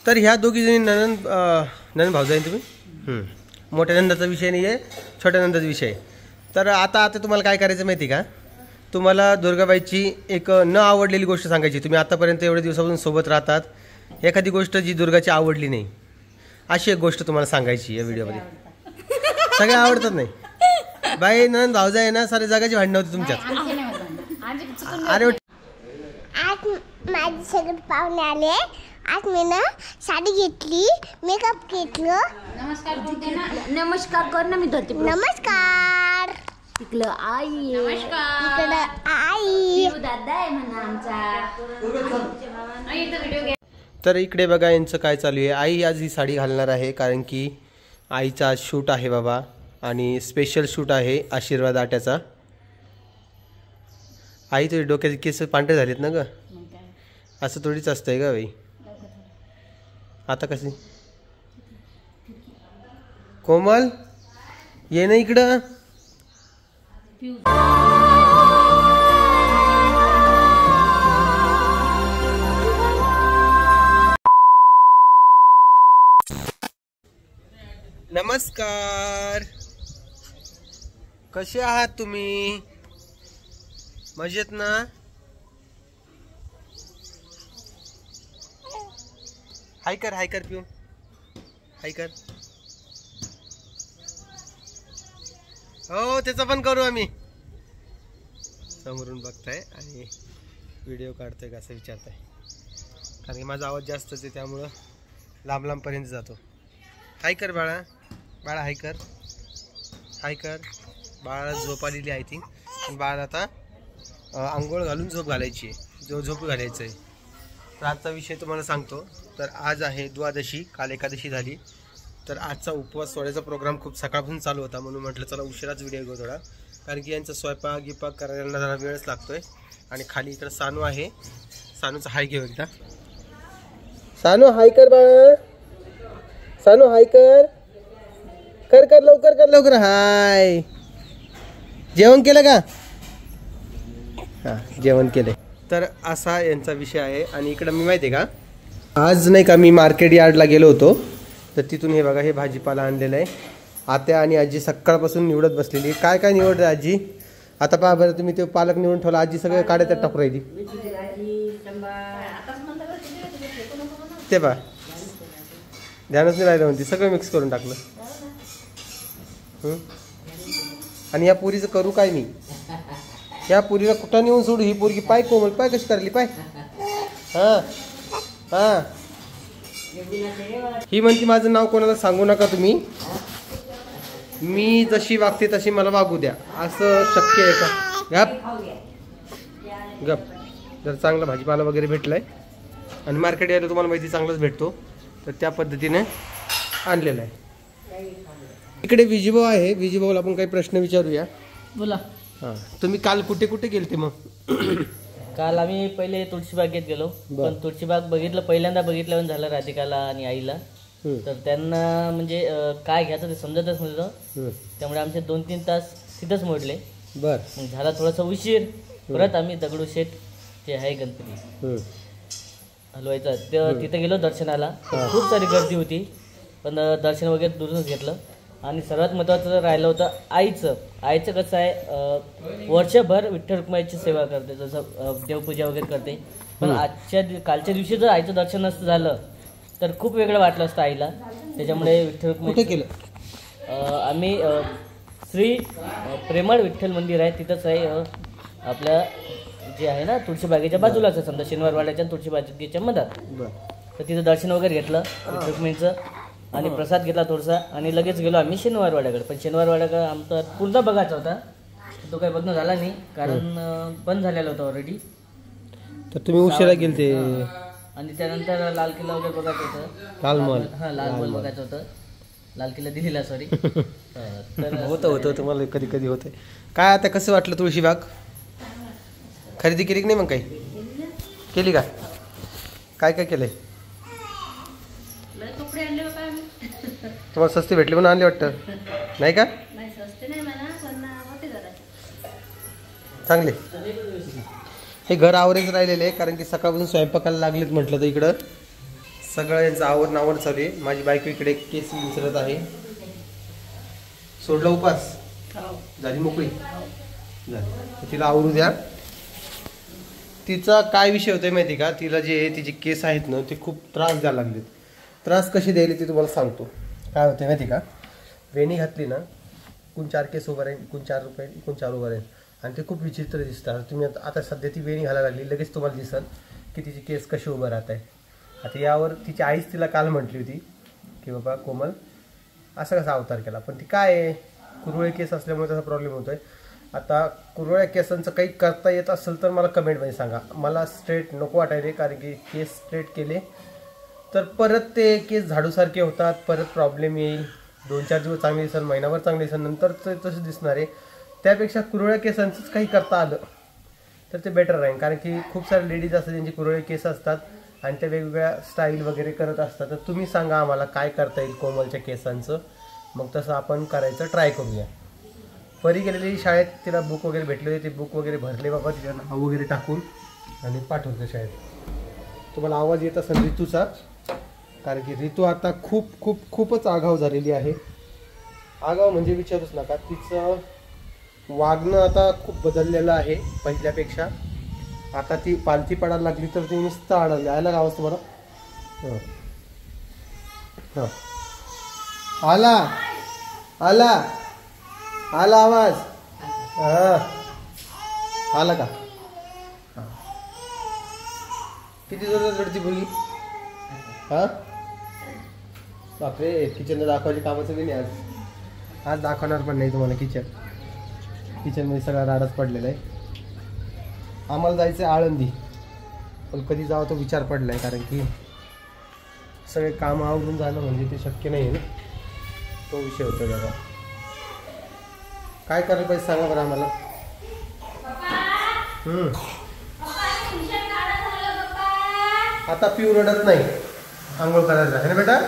तर ह्या दोघी जणी ननंद भाऊजा आहे तुम्ही. मोठ्या नंदाचा विषय नाही आहे, छोट्या नंदाचा विषय आहे. तर आता तुम्हाला काय करायचं माहिती का, तुम्हाला दुर्गाबाईची एक न आवडलेली गोष्ट सांगायची. तुम्ही आतापर्यंत एवढ्या दिवसापासून सोबत राहतात, एखादी गोष्ट जी दुर्गाची आवडली नाही अशी एक गोष्ट तुम्हाला सांगायची या व्हिडिओमध्ये. सगळ्या आवडतात नाही बाई, ननंद भाऊजा आहे ना, सारे जगाची भांडणं होती तुमच्यात. अरे आज माझे सगळे पाहुणे आले. आज मी ना साडी घेतली, मेकअप घेतलं. नमस्कार कर ना, मी धरते. नमस्कार. तिकडं आई, इकडं आई. दादा आहे म्हणा आमचा. तर इकडे बघा यांचं काय चालू आहे. आई आज ही साडी घालणार आहे कारण की आईचा आज शूट आहे बाबा, आणि स्पेशल शूट आहे आशीर्वाद आट्याचा. आई तुझे डोक्याचे केस पांढरे झालेत ना ग, असं थोडीच असतंय का बाई. आता कशी कोमल ये ना इकडं. नमस्कार, कसे आहात तुम्ही? मजेत ना? हाय कर पिऊ, हाय कर. हो त्याचा पण करू आम्ही. समोरून बघताय आणि व्हिडिओ काढतोय का असं विचारताय, कारण की माझा आवाज जास्तच आहे त्यामुळं लांब पर्यंत जातो. हाय कर बाळा, बाळा हाय कर, हाय कर. बाळाला झोप आलेली आहे ती, पण बाळाला आता आंघोळ घालून झोप घालायची आहे, झोप घालायचं आहे. तर आजचा विषय तुम्हाला सांगतो. तर आज आहे द्वादशी, काल एकादशी झाली. तर आजचा उपवास सोडायचा प्रोग्राम खूप सकाळपासून चालू होता, म्हणून म्हटलं चला उशिराच व्हिडिओ घेऊ थोडा, कारण की यांचा स्वयंपाक गिपाक करायला जरा वेळच लागतोय. आणि खाली इकडं सानू आहे, सानूचा हाय घेऊ एकदा. सानू हाय कर बाळा, सानू हाय कर, कर लवकर हाय. जेवण केलं का? हां जेवण केलं. तर असा यांचा विषय आहे. आणि इकडं मी माहिती आहे का, आज नाही का मी मार्केट यार्डला गेलो होतो, तर तिथून हे बघा हे भाजीपाला आणलेलं आहे. आत्या आणि आजी सकाळपासून निवडत बसलेली. काय काय निवडतं आजी? आता पहा बरं, तुम्ही ते पालक निवडून ठेवला, आजी सगळं काढ्या त्यात टाकू राहिली. ते पहा ध्यानच नाही राहिलं, म्हणते सगळं मिक्स करून टाकलं. आणि या पुरीचं करू काय मी? या पुरीला कुठं नेऊन सोडू? ही पोरगी पाय कोमल, पाय कशी करली पाय. हां हां ही म्हणते माझं नाव कोणाला सांगू नका तुम्ही, मी जशी वागते तशी मला वागू द्या. असं शक्य आहे का? गप. जर चांगला भाजीपाला वगैरे भेटलाय आणि मार्केट यायला तुम्हाला माहिती चांगलाच भेटतो, तर त्या पद्धतीने आणलेलं आहे. इकडे विजीभाऊ आहे, विजीभाऊला आपण काही प्रश्न विचारूया. बोला. हां तुम्ही काल कुठे कुठे गेलते मग? काल आम्ही पहिले तुळशीबागेत गेलो, पण तुळशीबाग पहिल्यांदा बघितल्यावर झालं राधिकाला आणि आईला. तर त्यांना म्हणजे काय घ्यायचं ते समजतच नव्हतं, त्यामुळे आमचे 2-3 तास तिथंच मोडले. बर. मग झाला थोडासा उशीर. परत आम्ही दगडूशेठ जे आहे गणपती हलवायचं तिथे गेलो दर्शनाला. खूप सारी गर्दी होती, पण दर्शन वगैरे दुरूनच घेतलं. आणि सर्वात महत्त्वाचं राहिलं होतं आईचं कसं आहे, वर्षभर विठ्ठल रुक्माईची सेवा करते, जसं देवपूजा वगैरे करते. पण कालच्या दिवशी जर आईचं दर्शन नसतं झालं तर खूप वेगळं वाटलं असतं आईला. त्याच्यामुळे विठ्ठल रुक्माई केलं आम्ही श्री प्रेमळ विठ्ठल मंदिर आहे तिथंच आहे, आपल्या जे आहे ना तुळशीबागेच्या बाजूलाच आहे, समजा शनिवारवाड्याच्या तुळशीबागेच्या मधात. तर तिथं दर्शन वगैरे घेतलं विठ्ठल रुक्माईचं आणि प्रसाद घेतला थोडासा, आणि लगेच गेलो आम्ही शनिवारवाड्याकडे. पण शनिवारवाड्याकडे आमचा पूर्ण बघायचा होता, तो काही बघणं झाला नाही कारण बंद झालेला होता ऑलरेडी. तर तुम्ही उशिरा गेलते. आणि त्यानंतर लाल किल्ला वगैरे बघायचं होतं. लाल महल बघायचं होतं, लाल किल्ला दिलेला सॉरी. तर होतं तुम्हाला कधी कधी होतं. काय आता कसं वाटलं तुळशीबाग? खरेदी केली की नाही मग? काही केली का? काय काय केलंय? तुम्हाला सस्ते भेटले म्हणून आणले वाटतं, नाही का? चांगले. हे घर आवरेच राहिलेले आहे, कारण की सकाळपासून स्वयंपाकाला लागलेत म्हटलं तर इकडं सगळं यांचं आवड चालू आहे. माझी बायको इकडे केस विचारत आहे. सोडला उपास झाली मोकळी झाली. तिला आवरू द्या. तिचा काय विषय होतोय माहिती का, तिला जे तिचे केस आहेत ना ते खूप त्रास द्यायला लागलेत. त्रास कशी द्यायला ते तुम्हाला सांगतो. काय होतं माहिती का, वेणी घातली ना एकूण 4 केस उभं राहील, एकूण 4 रुपये, एकूण 4 उभं राहील आणि ते खूप विचित्र दिसतात. तुम्ही आता सध्या ती वेणी घालायला लागली, लगेच तुम्हाला दिसल की तिचे केस कसे उभं राहत आहे. आता यावर तिची आईच तिला काल म्हटली होती की बाबा कोमल असा कसा अवतार केला, पण ती काय आहे कुरवळे केस असल्यामुळे त्याचा प्रॉब्लेम होतोय. आता कुरवळ्या केसांचं काही करता येत असेल तर मला कमेंटमध्ये सांगा. मला स्ट्रेट नको वाटायले, कारण की केस स्ट्रेट केले तर परत ते केस झाडूसारखे होतात, परत प्रॉब्लेम येईल. 2-4 दिवस चांगले दिसेल, महिनाभर चांगले दिसेल, नंतर ते तसे दिसणार आहे. त्यापेक्षा कुरवळ्या केसांचंच काही करता आलं तर ते बेटर राहील, कारण की खूप सारे लेडीज असतात ज्यांची कुरवळे केस असतात आणि ते वेगवेगळ्या स्टाईल वगैरे करत असतात. तर तुम्ही सांगा आम्हाला काय करता येईल कोमलच्या केसांचं, मग तसं आपण करायचं ट्राय करूया. परी गेलेली शाळेत, तिला बुक वगैरे भेटले होते, ते बुक वगैरे भरले बाबा तिच्या नाव वगैरे टाकून आणि पाठवलं शाळेत. तुम्हाला आवाज येत असेल ऋतूचा, कारण की ऋतू आता खूपच आगाव झालेली आहे. आगाव म्हणजे विचारूच नका. तिचं वागणं आता खूप बदललेलं आहे पहिल्यापेक्षा. आता ती पालथी पडायला लागली तर ती नुसतं आढळली. आला का आवाज तुम्हाला? हां आला आला आला आवाज. हां आला का? हां किती जोरात रडती मुलगी. हां बापरे, किचनला दाखवायची कामाचं नाही आज दाखवणार पण नाही तुम्हाला. किचनमध्ये सगळा राडच पडलेला आहे. आम्हाला जायचं आहे आळंदी, पण कधी जावं तो विचार पडला आहे, कारण की सगळे काम आवरून जाणं म्हणजे ते शक्य नाही आहे ना, तो विषय होतो दादा. काय करायला पाहिजे सांगा बरं आम्हाला. आता पिऊ रडत नाही, आंघोळ करायला आहे ना बेटा.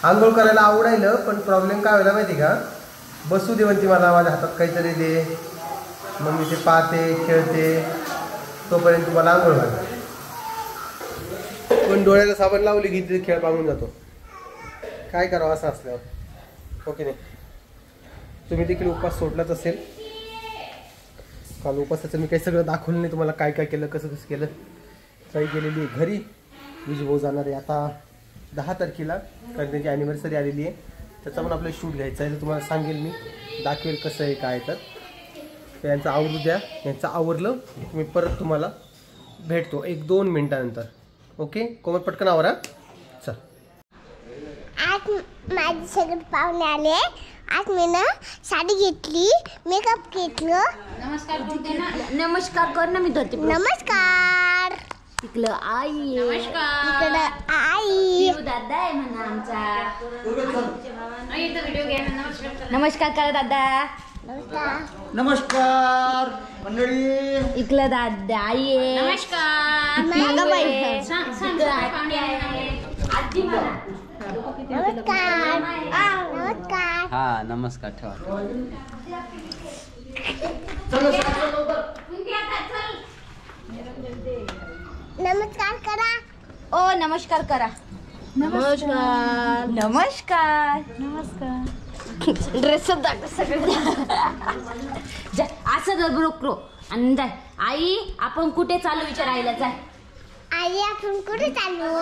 आंघोळ करायला आवडायलं, पण प्रॉब्लेम काय व्हायला माहिती का, बसू दे म्हणते मला, माझ्या हातात काहीतरी दे, मग मी ते पाहते खेळते, तोपर्यंत तुम्हाला आंघोळ घालते. पण डोळ्याला साबण लावली की ते खेळ पांगून जातो. काय करावं असं असल्यावर, ओके नाही. तुम्ही देखील उपवास सोडलाच असेल. काल उपवासाचं मी काही सगळं दाखवलं नाही तुम्हाला, काय काय केलं, कसं कसं केलं. काही गेलेली घरी, विजभाऊ जाणार आहे आता 10 तारखेला, कारण त्यांची ॲनिव्हर्सरी आलेली आहे. त्याचा पण आपल्याला शूट घ्यायचा आहे, तर तुम्हाला सांगेल मी, दाखवेल कसं आहे काय. तर यांचं आवरू द्या. यांचं आवरलं मी परत तुम्हाला भेटतो 1-2 मिनिटानंतर. ओके कोमल, पटकन आवरा. चल. आज माझे सगळे पाहुणे आले. आज मी ना साडी घेतली, मेकअप घेतलं. नमस्कार कर ना, मी धरते. नमस्कार. इकडं आई आहे. इकडं आई. दादा आहे म्हणा आमचा. नमस्कार करा दादा. नमस्कार. नमस्कार मंडळी. इकडं दादा आई आहे. नमस्कार. नमस्कार. नमस्कार. हा नमस्कार ठेवा. नमस्कार करा. ओ नमस्कार करा. नमस्कार. नमस्कार. नमस्कार. ड्रेस दाखव सगळं. जा असं जर रोकरो आणि जाय. आई आपण कुठे चालू विचारायला जाय. आई आपण कुठे चालू?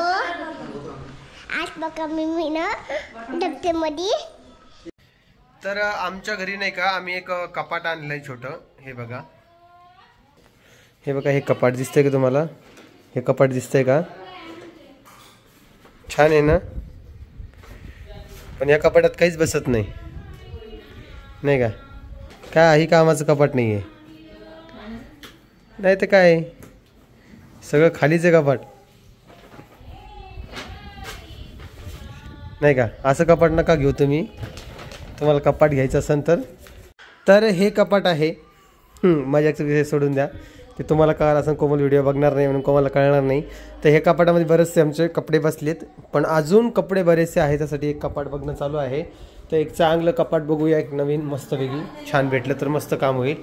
आज बघा मी ना डब्यामध्ये. तर आमच्या घरी नाही का, आम्ही एक कपाट आणलंय छोटं. हे बघा, हे बघा, हे कपाट दिसतंय का तुम्हाला? हे कपाट दिसतंय का? छान आहे ना. पण या कपाटात काहीच बसत नाही, नाही का? काय ही कामाचं कपाट नाही आहे, नाही तर काय सगळं खालीच आहे कपाट, नाही का? असं कपाट नका घेऊ तुम्ही. तुम्हाला कपाट घ्यायचं असेल तर हे कपाट आहे. मजाकचं विषय सोडून द्या, ते तुम्हाला कळणार असं. कोमल व्हिडिओ बघणार नाही म्हणून कोमलला कळणार नाही. तर हे कपाटामध्ये बरेचसे आमचे कपडे बसलेत, पण अजून कपडे बरेचसे आहेत, त्यासाठी एक कपाट बघणं चालू आहे. तर एक चांगलं कपाट बघूया, एक नवीन मस्तपैकी. छान भेटलं तर मस्त काम होईल.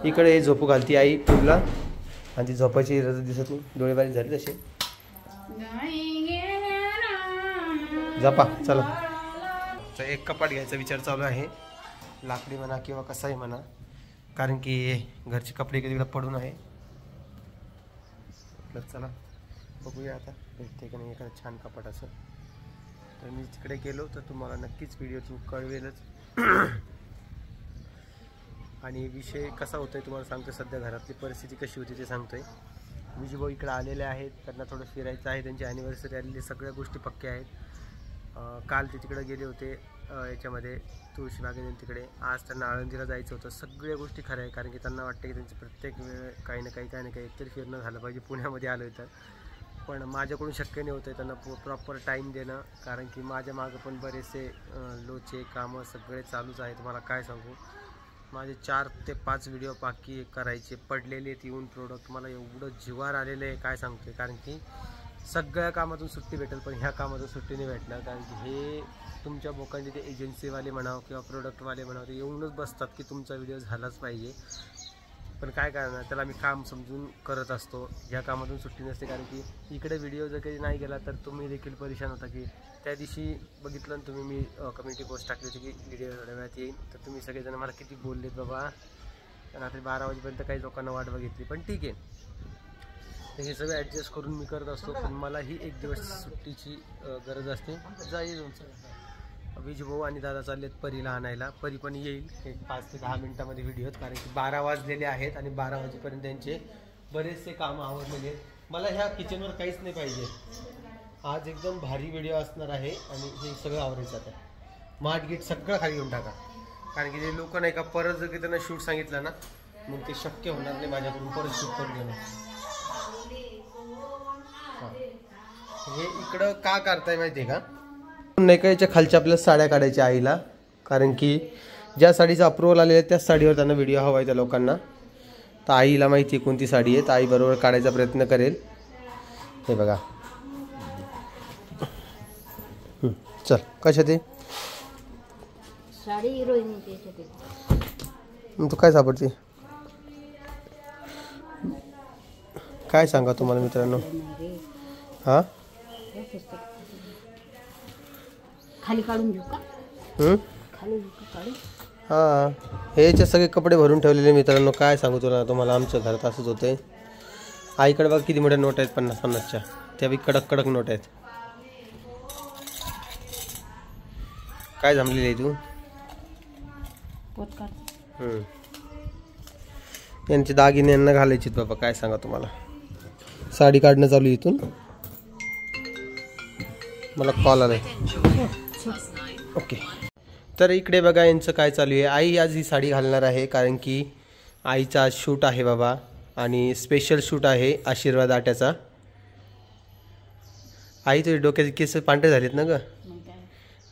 इकडे झोपू घालती आई पिऊला आणि ती झोपायची इरादा दिसत नाही, डोळे बारीक झाले तसे. जपा चला. तर एक कपाट घ्यायचा विचार चालू आहे, लाकडी म्हणा किंवा कसाही म्हणा, कारण की घरचे कपडे कधी पडून आहे. चला बघूया आता भेटते का नाही एखादं छान कपाट असं. तर मी तिकडे गेलो तर तुम्हाला नक्कीच व्हिडिओ थ्रू कळवेलच. आणि विषय कसा होतोय तुम्हाला सांगतो, सध्या घरातली परिस्थिती कशी होती ते सांगतोय. विजूभाऊ इकडे आलेले आहेत, त्यांना थोडं फिरायचं आहे, त्यांची ॲनिव्हर्सरी आलेली, सगळ्या गोष्टी पक्क्या आहेत. काल ते तिकडे गेले होते याच्यामध्ये तुळशीबागेत तिकडे. आज त्यांना आळंदीला जायचं होतं. सगळ्या गोष्टी खऱ्या आहे, कारण की त्यांना वाटतं की त्यांची प्रत्येक वेळ काही ना काही एकतरी फिरणं झालं पाहिजे पुण्यामध्ये आलो तर. पण माझ्याकडून शक्य नाही होतं त्यांना प्रॉपर टाईम देणं, कारण की माझ्या मागं पण बरेचसे लोचे कामं सगळे चालूच आहे. तुम्हाला काय सांगू, माझे 4 ते 5 व्हिडिओ बाकी करायचे पडलेले आहेत. येऊन प्रोडक्ट मला एवढं जिवार आलेलं आहे काय सांगते, कारण की सगळ्या कामातून सुट्टी भेटेल पण ह्या कामातून सुट्टी नाही भेटणार. कारण की हे तुमच्या बोकांचे ते एजन्सीवाले म्हणावं किंवा प्रोडक्टवाले म्हणावं ते येऊनच बसतात की तुमचा व्हिडिओ झालाच पाहिजे. पण काय करणार, त्याला मी काम समजून करत असतो. ह्या कामातून सुट्टी नसते, कारण की इकडे व्हिडिओ जर काही नाही गेला तर तुम्ही देखील परेशान होता. की त्या दिवशी बघितलं ना तुम्ही, मी कम्युनिटी पोस्ट टाकली होती की व्हिडिओ थोड्या वेळात येईल, तर तुम्ही सगळेजण मला किती बोललेत बाबा. रात्री 12 वाजेपर्यंत काही लोकांना वाट बघितली, पण ठीक आहे. तर हे सगळं ॲडजस्ट करून मी करत असतो. पण मलाही एक दिवस सुट्टीची गरज असते. जाईल विजूभाऊ आणि दादा चाललेत परीला आणायला. परी पण येईल एक 5 ते 10 मिनिटामध्ये व्हिडिओत, कारण की 12 वाजलेले आहेत आणि 12 वाजेपर्यंत त्यांचे बरेचसे कामं आवरलेले आहेत. मला ह्या किचनवर काहीच नाही पाहिजे. आज एकदम भारी व्हिडिओ असणार आहे आणि हे सगळं आवरायचं आता. माठ गीट सगळं खाली घेऊन टाका, कारण की ते लोक नाही का परत जर की त्यांना शूट सांगितलं ना मग ते शक्य होणार नाही माझ्याकडून परत शूट करून घेणं. हे इकडं का करताय माहिती आहे का, नाही का याच्या खालच्या आपल्याला साड्या काढायच्या आईला, कारण की ज्या साडीचा अप्रुव्हल आलेला आहे त्याच साडीवर त्यांना व्हिडिओ हवा आहे त्या लोकांना. तर आईला माहिती आहे कोणती साडी आहे, तर आई बरोबर काढायचा प्रयत्न करेल. हे बघा चल कशा ते साडी तू काय सापडते काय सांगा तुम्हाला मित्रांनो. हां खाली काढून घेऊ का, खाली काढू. हां हे याचे सगळे कपडे भरून ठेवलेले मित्रांनो. काय सांगू तुम्हाला आमच्या घरात असंच होतंय. आईकडे बघ किती मोठ्या नोट आहेत, 50-50च्या. त्या बी कडक कडक नोट आहेत. काय जमलेली आहे तू. यांचे दागिने यांना घालायचे बाबा. काय सांगा तुम्हाला, साडी काढणं चालू इथून. मला कॉल आलाय. ओके तर इकडे बघा यांचं काय चालू आहे. आई आज ही साडी घालणार आहे, कारण की आईचा आज शूट आहे बाबा, आणि स्पेशल शूट आहे आशीर्वाद आट्याचा. आई तुझे डोक्याचे केस पांढरे झालेत ना ग,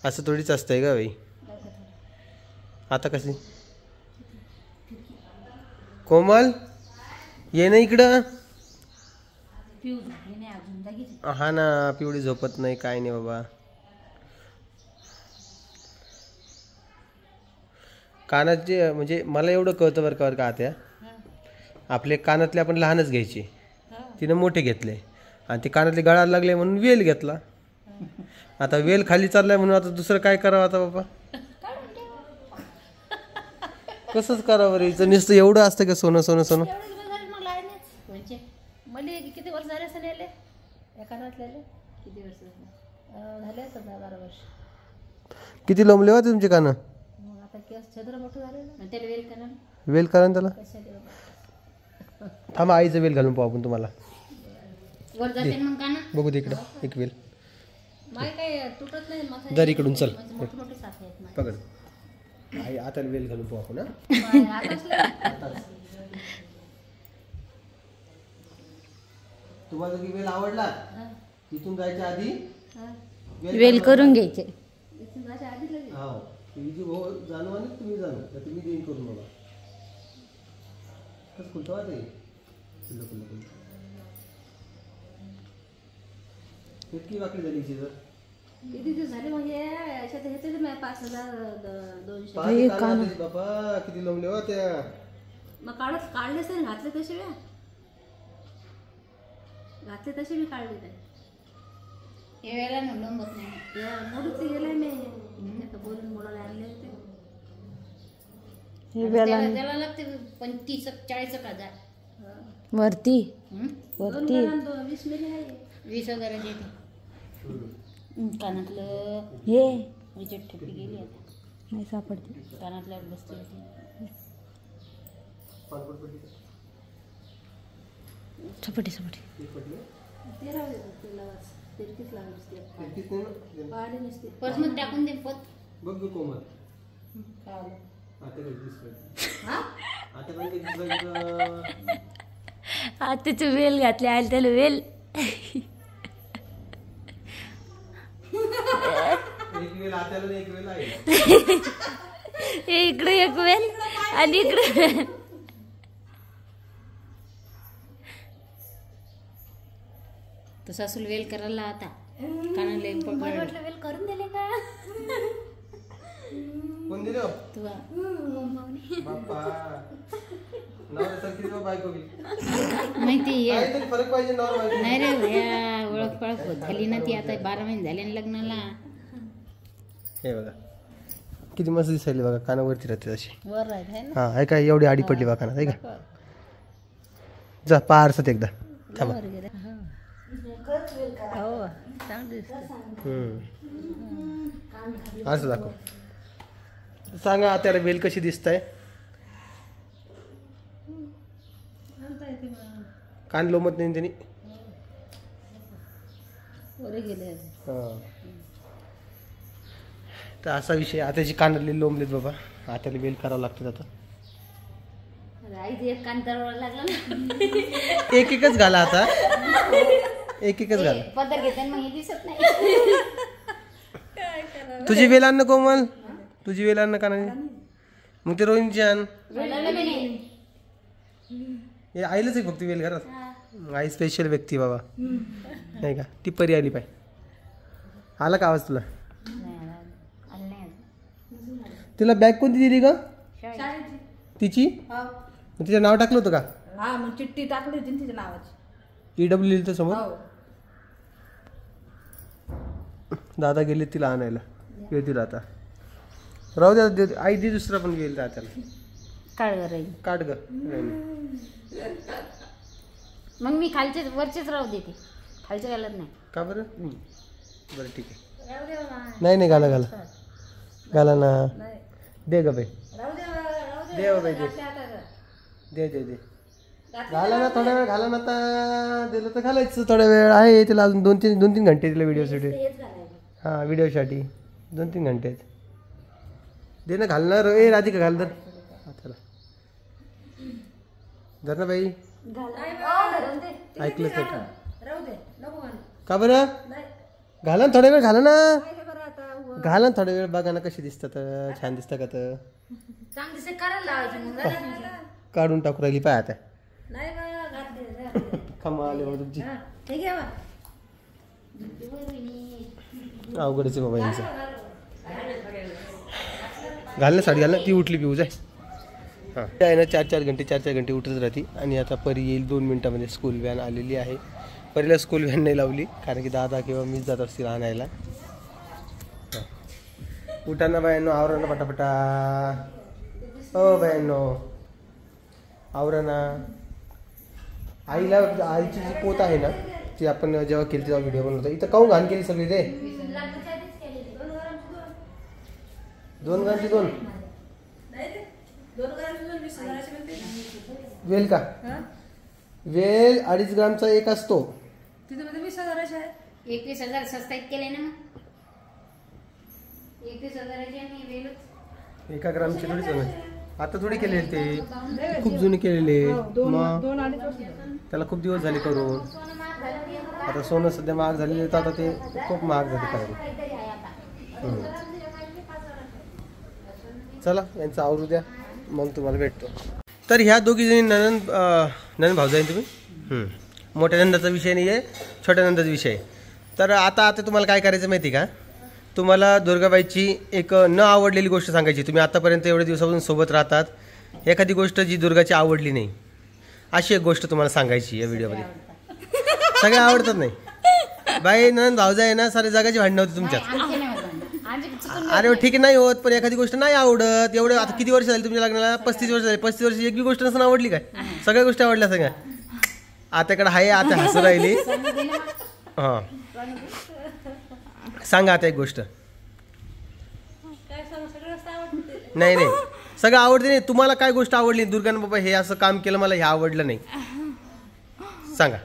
असं थोडीच असतंय का बाई. आता कशी कोमल ये ना इकडं. हा ना पिवळी झोपत नाही काय नाही बाबा. कानाचे म्हणजे मला एवढं कळतं बरं का त्या आपले कानातले आपण लहानच घ्यायचे, तिनं मोठे घेतले आणि ते कानातले गळायला लागले म्हणून वेल घेतला. आता वेल खाली चाललाय म्हणून आता दुसरं काय करावं आता बाबा. कसंच करावं रे, हिचं नुसतं एवढं असतं का सोनं सोनं सोनं. किती वर्ष झाले असं नेले कानातलेले, किती वर्ष झाले असं 10-12 वर्ष. किती लोंबले होते तुमचे कानं. आता केस छद्र मोठं झाले ना, त्याला वेल करा. वेल करा ना त्याला. थांबा आईचं वेल घालून पाहू आपण तुम्हाला. वर जाते मग काना बघू दे इकडं एक वेल. माय काय तुटत नाही माझं. दर इकडून चल मोठे मोठे साथ आहेत माझे. पकड आई आता वेल घालून पाहू आपण. तुम्हाला की वेल आवडला, तिथून जायच्या आधी वेल करून घ्यायचे. हो जाणवा ना तुम्ही जाणू तर तुम्ही देईन करून मला. कसं खुलतो ते खुल्लं खुल्लं खुल्लं इतकी वाकडी झाली जर किती दिवस झाले मग हे याच्यात ह्याचे 5,200 बाबा किती लोंबले हो त्या. मग काढलेच नाही, घातले तसे व्या घातले तसे मी काढले नाही. हे वेळेला नोंदवत नाही. मोडून गेले मी आता बोलून बोलायला आणले होते. त्याला लागते 35-40,000 वरती वरती 20 मिली आहे. 20,000 कानातलं हे विजट ठेपी गेली आता. नाही सापडते. कानातल्या बसली होती. सपाटी सपाटी ते राहू दे तुला तिरकीच लागली पाडी नसते. पर्समध्ये टाकून दे पोत. बघ गं कोमल खावलं. आता कधी दिसलं आता पण कधी दिसलं आत्याचं वेल घातले आले त्याला वेल. एक वेळ आत्याला एक वेळ आहे. हे इकडे एक वेल आणि इकडे वेल. तर सासूल वेल करायला आता कानाला वेल करून दिले का कोण दिलं तुला बाप्पा नवऱ्यासारखी बायको बी माहिती आहे. काहीतरी फरक पाहिजे नॉर्मल. नाही रे भैया ओळख पळख झाली ना ती आता 12 महिने झाले ना लग्नाला. हे बघा किती मस्त दिसायली बघा कानावरती राहते अशी. वर राहत आहे ना. हा आहे काय एवढी आडी पडली बघा कानात आहे का. जा पारसात एकदा थांबा. हो चांगलं दिसतं. असं दाखव. सांगा त्याला वेल कशी दिसताय. कान लोमत नाही त्यांनी. वर गेले. तर असा विषय आताची कानातले लोंबलेत बाबा. आताला वेल करावं लागतं आता. आई एक कान दरवायला लागला ना. एक एकच घाला आता. एक एकच घाला. पदर घेते मग हे दिसत नाही. तुझी वेल आण ना कोमल. तुझी वेल आण ना कानाने. मग ते रोहिणची आण. हे आईलाच आहे फक्त वेल घरात. आई स्पेशल व्यक्ती बाबा नाही का. ती परी आली पाय. आला का आवाज तुला. तिला बॅग कोणती दिली का तिची. तिचं नाव टाकलं होतं का. हा मग चिठ्ठी टाकली होती तिच्या नावाची. EW लिहिलं तर समोर. दादा गेले तिला आणायला. येतील आता. राहू द्या आई दी दुसरा पण गेल त्याला. काढ ग. मग मी खालचे वरचेच राहू देते. खालचे घालत नाही. का बरं. बरं ठीक आहे. नाही नाही घाला घाला घाला ना. दे ग बाई. दे बाई दे दे दे दे. घाला ना थोडा वेळ घाला ना. आता दिलं तर घालायचं थोडा वेळ आहे तिला अजून 2-3 घंटे तिला व्हिडिओसाठी. हां व्हिडिओसाठी 2-3 घंटे आहेत. दे ना घालणार. ए राधिका घाल तर. चला धर ना बाई. ऐकलंच नाही का बरं. घाला ना थोडा वेळ घाला ना. घाला ना थोडा वेळ बघा ना कशी दिसतात. छान दिसतं का तर. काढून टाकू राहिली पाय आता. कमाल आहे तुमची. अवघडच आहे बाबा यांचं. घाल ना साडी घाल ना. ती उठली पिऊ जाय. हां ते आहे ना 4-4 घंटे उठत राहते. आणि आता परी येईल 2 मिनटामध्ये. स्कूल व्हॅन आलेली आहे. परीला स्कूल व्हॅन नाही लावली कारण की दादा किंवा मीच जात असतील आणायला. उठाना बायांनो आवरा ना पटापटा. हो बायांनो आवरा ना. आईला आईची जी पोत आहे ना ती आपण जेव्हा केली तेव्हा व्हिडिओ बनवतो. इथं काहून घाण केली सगळी ते. 2 ग्रामची 2 वेल का. वेल 2.5 ग्रामचा एक असतो. 21,000 स्वस्तात केले ना. मग 21,000 1 ग्रामची थोडी समज. आता थोडी केलेले ते खूप जुने केलेले. मग त्याला खूप दिवस झाले करून. आता सोनं सध्या महाग झालेले तर आता ते खूप महाग झाले करायला. चला यांचं आवरू द्या मग तुम्हाला भेटतो. तर ह्या दोघी जणी नंदन भाऊ जाईन तुम्ही. मोठ्या नंदाचा विषय नाही आहे छोट्या नंदाचा विषय. तर आता तुम्हाला काय करायचं माहिती का. तुम्हाला दुर्गाबाईची एक न आवडलेली गोष्ट सांगायची. तुम्ही आतापर्यंत एवढ्या दिवसापासून सोबत राहतात एखादी गोष्ट जी दुर्गाची आवडली नाही अशी एक गोष्ट तुम्हाला सांगायची या व्हिडिओमध्ये. सगळ्या आवडतात नाही बाई नंद भावजा आहे ना, सारे जगाची भांडणं होती तुमच्यात. अरे ठीक आहे नाही होत, पण एखादी गोष्ट नाही आवडत. एवढे आता किती वर्ष झाली तुमच्या लग्नाला? 35 वर्ष झाली. 35 वर्ष एक बी गोष्ट नसून आवडली काय? सगळ्या गोष्टी आवडल्या सगळ्या. आताकडे आहे, आता हसू राहिली. हां सांगा आता एक गोष्ट. नाही नाही सगळं आवडते नाही. तुम्हाला काय गोष्ट आवडली दुर्गाने? बाबा हे असं काम केलं मला हे आवडलं नाही, सांगा.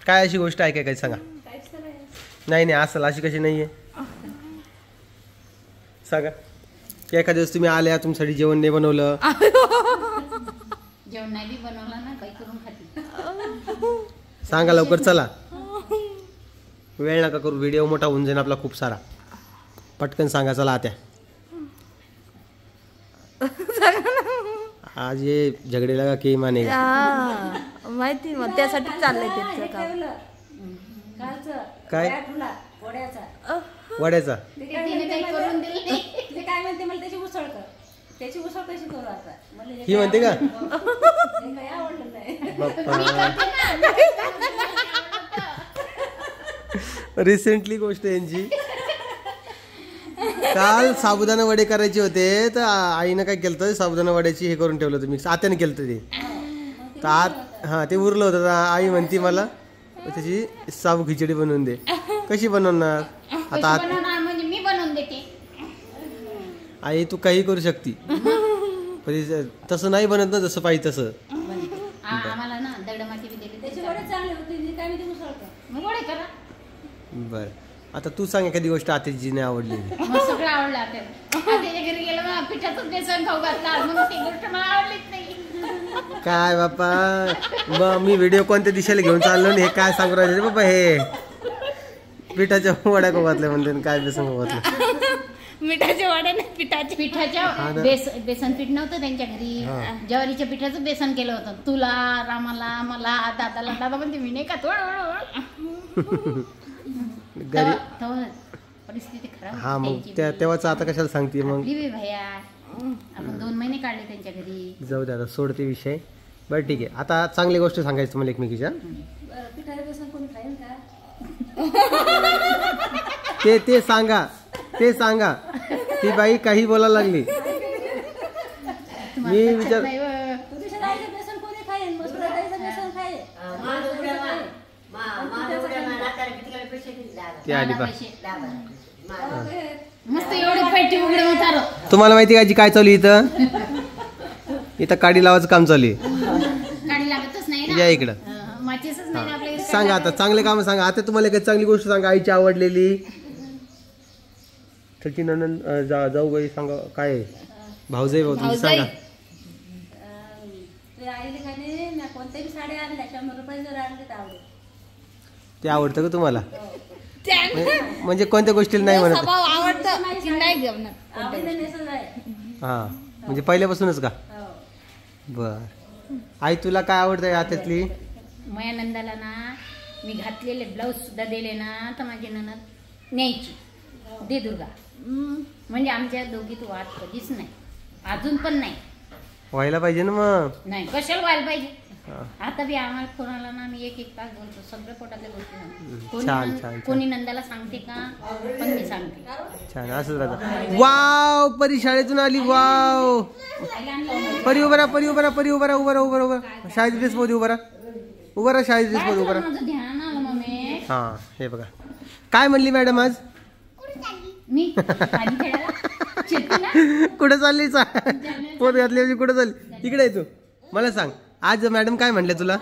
काय अशी गोष्ट आहे काय सांगा. नाही नाही असेल अशी कशी नाही आहे सांगा. एखाद्या दिवस तुम्ही आल्या तुमच्यासाठी जेवण नाही बनवलं. जेवण नाही बी बनवलं ना, काही करून खाते. सांगा लवकर चला, वेळ नका करू. व्हिडिओ मोठा होऊन जाईल आपला खूप सारा. पटकन सांगा चला आत्या. आज ये झगडे लगा की मानेगा. माहिती मग त्यासाठी चाललंय त्याचं काम. काय वड्याचा वड्याचा तिने काही करून दिलं नाही. ते काय म्हणते मला त्याची उसळ कर. त्याची उसळ कशी करू आता? मला ही म्हणते का? काही आवडलं नाही. रिसेंटली गोष्ट यांची. काल साबुदाणा वडे करायचे होते तर आईनं काय केलं होतं, साबुदाणा वड्याची हे करून ठेवलं होतं मिक्स. आत्याने केलं होतं ते. तर हां ते उरलं होतं. आई म्हणती मला त्याची साबू खिचडी बनवून दे. कशी बनवणार आता? म्हणजे मी बनवून देते. आई तू काही करू शकती पण तसं नाही बनत ना जसं पाहिजे तसं. आम्हाला ना दगड माती बी दिली. त्याचे वडे चांगले होते. काय मी ते उसळ कर. मग वडे करा. बरं आता तू सांग एखादी गोष्ट आत्याची नाही आवडली. मग सगळं आवडलं आता. त्याच्या घरी गेलं मग पिठातच बेसन खाऊ घातला. मग ती गोष्ट मला आवडलीच नाही. काय बापा मग मी व्हिडिओ कोणत्या दिशेला घेऊन चाललो हे काय सांगू राहिले बाबा. हे पिठाच्या वड्या को घातल्या म्हणते काय बेसन को घातलं. मिठाच्या वड्या नाही पिठाच्या. बेसन पीठ नव्हतं त्यांच्या घरी. ज्वारीच्या पिठाचं बेसन केलं होतं. तुला, रामाला, मला, दादाला. दादा म्हणते मी नाही का थोडं घरी. परिस्थिती खराब. हा मग तेव्हाच आता कशाला सांगते मग. भैया आपण 2 महिने काढले त्यांच्या घरी. जाऊ दे आता सोडते विषय. बरं ठीक आहे आता चांगली गोष्ट सांगायची तुम्हाला एकमेकीच्या. पिठाचं बेसन कोणी खाईल का? ते सांगा ते सांगा. ती बाई काही बोलायला लागली. मी विचार बेसन कोणी खाईल? मसुरा डाळीचं बेसन खाईल. ती आली बा. मस्त एवढे पैठी उघडे उतारो. तुम्हाला माहिती का काय चालू इथं? इथं काडी लावायचं काम चालू आहे. गाडी लागतच नाही ना. या इकडं. माचीसच नाही ना आपल्या घरी. सांगा आता चांगले काम सांगा. आता तुम्हाला काही चांगली गोष्ट सांगा आईची आवडलेली. त्याची ननंद जाऊ बाई सांगा काय भाऊजाई भाऊ तुम्ही सांगा. आईले खाली मी कोणत्याही साडी आणल्या 100 रुपये जर आणले तर आवडेल. ते आवडतं का तुम्हाला? म्हणजे कोणत्या गोष्टीला नाही म्हणत? आवडतं नाही घेणार. हा म्हणजे पहिल्यापासूनच का? बर. आई तुला काय आवडतंय हातातली? माझ्या नंदाला ना मी घातलेले ब्लाऊज सुद्धा दिले ना तर माझी ननद न्यायची. दे दुर्गा. म्हणजे आमच्या दोघीत वाद कधीच नाही. अजून पण नाही. व्हायला पाहिजे ना मग. नाही कशाला व्हायला पाहिजे. आता बी आम्हाला फोन आला ना मी 1-1 तास बोलतो. सगळ्या पोटातल्या गोष्टी सांगतो. कोणी नंदाला सांगते का? पण मी सांगते. छान असंच राहतं. वाव परी शाळेतून आली. वाव परी उभा राहा. परी उभा राहा. परी उभा राहा. उभा राहा. उभा राहा. शाळेत ड्रेस मध्ये उभा राहा. उभा राहा. शाळेत ड्रेस मध्ये उभा राहा. माझं ध्यान आलं मम्मी. हा हे बघा काय म्हणली मॅडम आज? मी पाणी खेळायला चिरते ना. कुठे चालली? पोत घातली म्हणजे कुठे चालली? इकडे आहे तू. मला सांग आज मॅडम काय म्हणले तुला?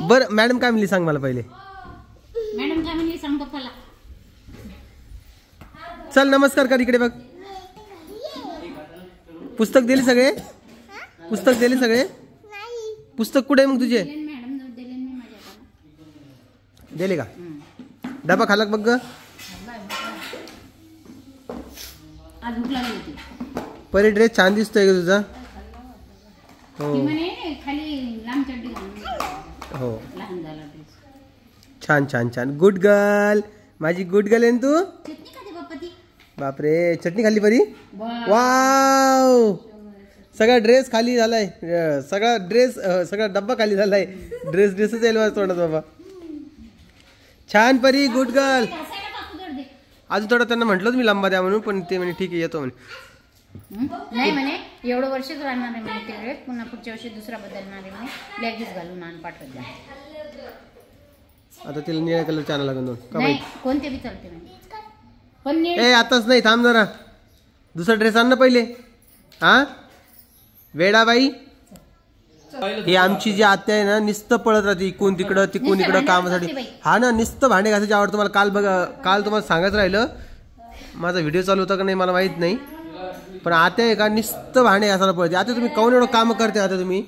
बरं मॅडम काय म्हणली सांग मला पहिले. मॅडम काय म्हणली सांग पप्पाला. चल नमस्कार कर इकडे बघ. पुस्तक दिले सगळे? पुस्तक दिले सगळे? पुस्तक कुठे मग तुझे? मॅडम जवळ दिले मी माझ्याकडे. दिले का? डबा खाला बघ ग. आज भूक लागली होती. परी ड्रेस छान दिसतोय का तुझा? हो ती म्हणे खाली लांब चड्डी घालून. हो लहान झाला ड्रेस. छान छान छान. Good girl. माझी गुड गर्ल आहे तू. चटणी का ते पप्पा बापरे, चटणी खाल्ली परी. वाव, सगळा ड्रेस खाली झालाय, सगळा डब्बा खाली झालाय. ड्रेसच येईल माझ्या तोंडात बाबा. छान परी, गुड गर्ल. अजून थोडं त्यांना म्हटलं मी लांबा द्या म्हणून, पण ते म्हणे ठीक आहे येतो म्हणे. नाही म्हणे एवढं वर्षच राहणार आहे म्हणे ते, पुन्हा पुढच्या वर्षी दुसरा बदलणार आहे म्हणे, ब्लॅक घालून आण पाठवत जा. आता तिला निळ्या कलर आणायला लागून का नाही कोणते बी चालते म्हणे, पण ए आताच नाही, थांब जरा, दुसरा ड्रेस आण ना पहिले. हा वेडाबाई, ही आमची जी आत्या आहे ना, नुसतं पळत राहते इकून तिकडं तिकून इकडं कामासाठी. हा ना, नुसतं भांडे घासायची आवड. तुम्हाला काल तुम्हाला सांगायचं राहिलं, माझा व्हिडिओ चालू होता का नाही मला माहित नाही, पण आत्या आहे का नुसतं भांडे घासायला पळते. आता तुम्ही काऊन एवढं काम करते आता तुम्ही?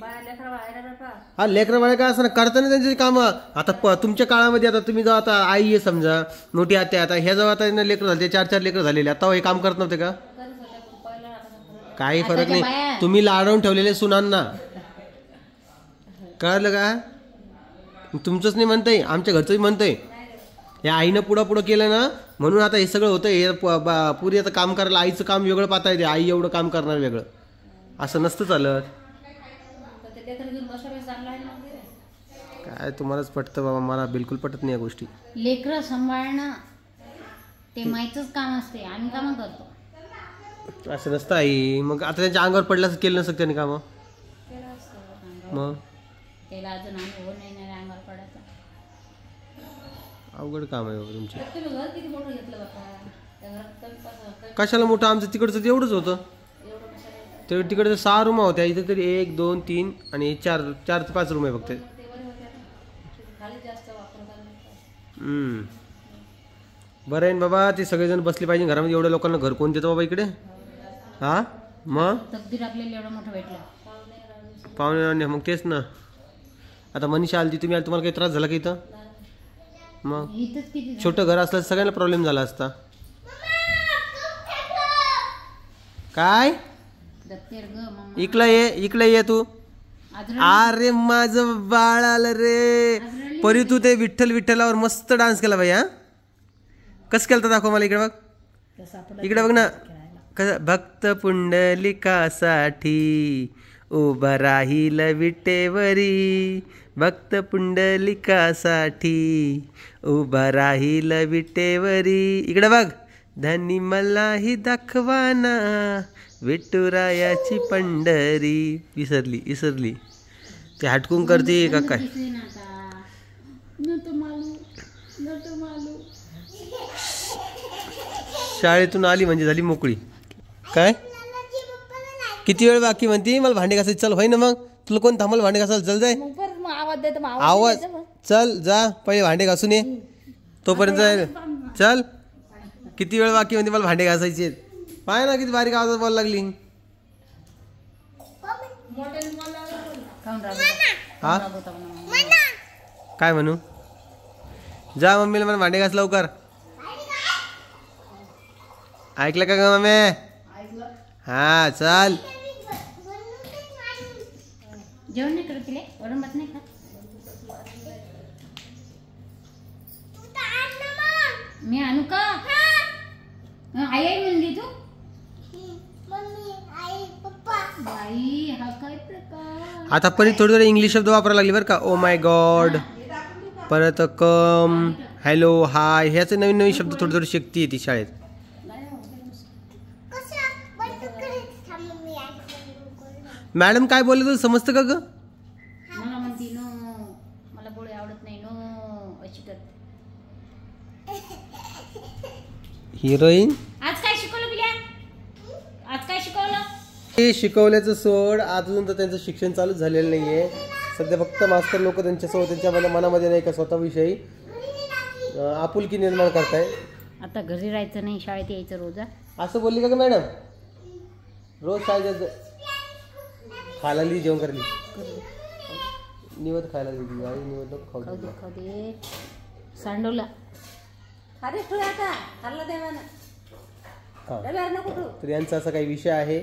हा लेकरं बाळा काय असं करताना त्यांची कामं. आता तुमच्या काळामध्ये आता तुम्ही जेव्हा आता आई आहे समजा, मोठी आत्या, आता ह्या जेव्हा आता लेकरं झाले, 4 लेकरं झालेले, आता हे काम करत नव्हते का? काही फरक नाही, तुम्ही लाडवून ठेवलेले सुनांना, कळलं का? तुमचंच नाही म्हणतंय, आमच्या घरचंही म्हणतंय. या आईनं पुढं केलं ना, म्हणून आता हे सगळं होतं. हे पुरी आता काम करायला आईचं काम वेगळं पाहता येते, आई एवढं काम करणार वेगळं, असं नसतं चालत. काय तुम्हालाच पटतं बाबा, मला बिलकुल पटत नाही या गोष्टी. लेकरं सांभाळणं ते माहीतच काम असते, आम्ही कामं करतो. असं नसतं आई. मग आता त्यांच्या अंगावर पडल्यास केलं नसतं त्यांनी कामं, मग त्याला अजून अनुभव नाही अंगावर पडायचा. अवघड काम आहे बाबा तुमचे. कशाला मोठं? आमचं तिकडचं तेवढंच होतं, तिकडचं 6 रूम होत्या, इथं तरी 1 2 3 आणि 4 ते 5 रूम आहे फक्त. बरं आहे बाबा, ते सगळेजण बसले पाहिजे घरामध्ये. एवढ्या लोकांना घर कोण देतं बाबा इकडे? हा मग तकदीर आपल्याला एवढं मोठं भेटलं. पाहुणे मग तेच ना. आता मनीषा आली, तुम्ही आली, तुम्हाला काही त्रास झाला का इथं? मग इथंच किती छोटं घर असलं सगळ्यांना प्रॉब्लेम झाला असता. काय इकडे ये तू. अरे माझं बाळ आलं रे. परी तू ते विठ्ठलावर मस्त डान्स केला बाई. हा कसं केलं दाखव मला. इकडे बघ, इकडे बघ ना. कसं भक्त पुंडलिकासाठी उभा राहील विटेवरी, भक्त पुंडलिकासाठी उभा राहील विटेवरी. इकडे बघ. धनी मलाही दाखवाना विठुरायाची पंढरी. विसरली ते हटकून करते का काय? शाळेतून आली म्हणजे झाली मोकळी. काय किती वेळ बाकी म्हणती? मला भांडे घासायचे. चल होय ना, मग तुला कोण थांबल भांडे घासायला? चल जाय. आवाज चल जा, पहिले भांडे घासून ये तोपर्यंत. चल किती वेळ बाकी म्हणते मला भांडे घासायचे. पाय ना किती बारीक आवाजात बोलायला लागली. हा काय म्हणू? जा मम्मीला मला भांडे घास लवकर. ऐकलं का ग मम्मी? हा चल. जेवण नाही करत तिले? वरण भात नाही खात? मी आणू का? आई आई म्हणली तू? बाई हा काय प्रकार. आता परत थोडे इंग्लिश शब्द वापरायला लागले बरं का. ओ माय गॉड, परत कम, हॅलो, हाय, ह्याचे नवीन शब्द थोडे शिकते ती शाळेत. मॅडम काय बोलले तुला समजतं का ग? मला म्हणती नो, मला पोळी आवडत नाही नो अशी करते. हिरोईन. आज काय शिकवलं पिल्या? आज काय शिकवलं? हे शिकवल्याचं सोड, अजून तर त्यांचं शिक्षण चालूच झालेलं नाहीये. सध्या फक्त मास्तर लोक त्यांच्यासोबत त्यांच्या मनामध्ये नाही का स्वतःविषयी आपुलकी निर्माण करताय. आता घरी राहायचं नाही, शाळेत यायचं रोज. असं बोलली का मॅडम? रोज शाळेत खायला लिही, जेवण करली, निवत खायला दिली. आई निवत नको खाऊ दे. सांडवला तर यांचा असा काही विषय आहे.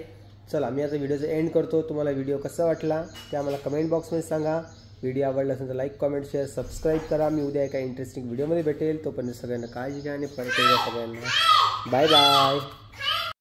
चला मी आता व्हिडिओचा एंड करतो. तुम्हाला व्हिडिओ कसा वाटला ते आम्हाला कमेंट बॉक्समध्ये सांगा. व्हिडिओ आवडला असेल तर लाईक, कमेंट, शेअर, सबस्क्राईब करा. मी उद्या एका इंटरेस्टिंग व्हिडिओमध्ये भेटेल. तोपर्यंत सगळ्यांना काळजी घ्या आणि परत एकदा सगळ्यांना बाय बाय.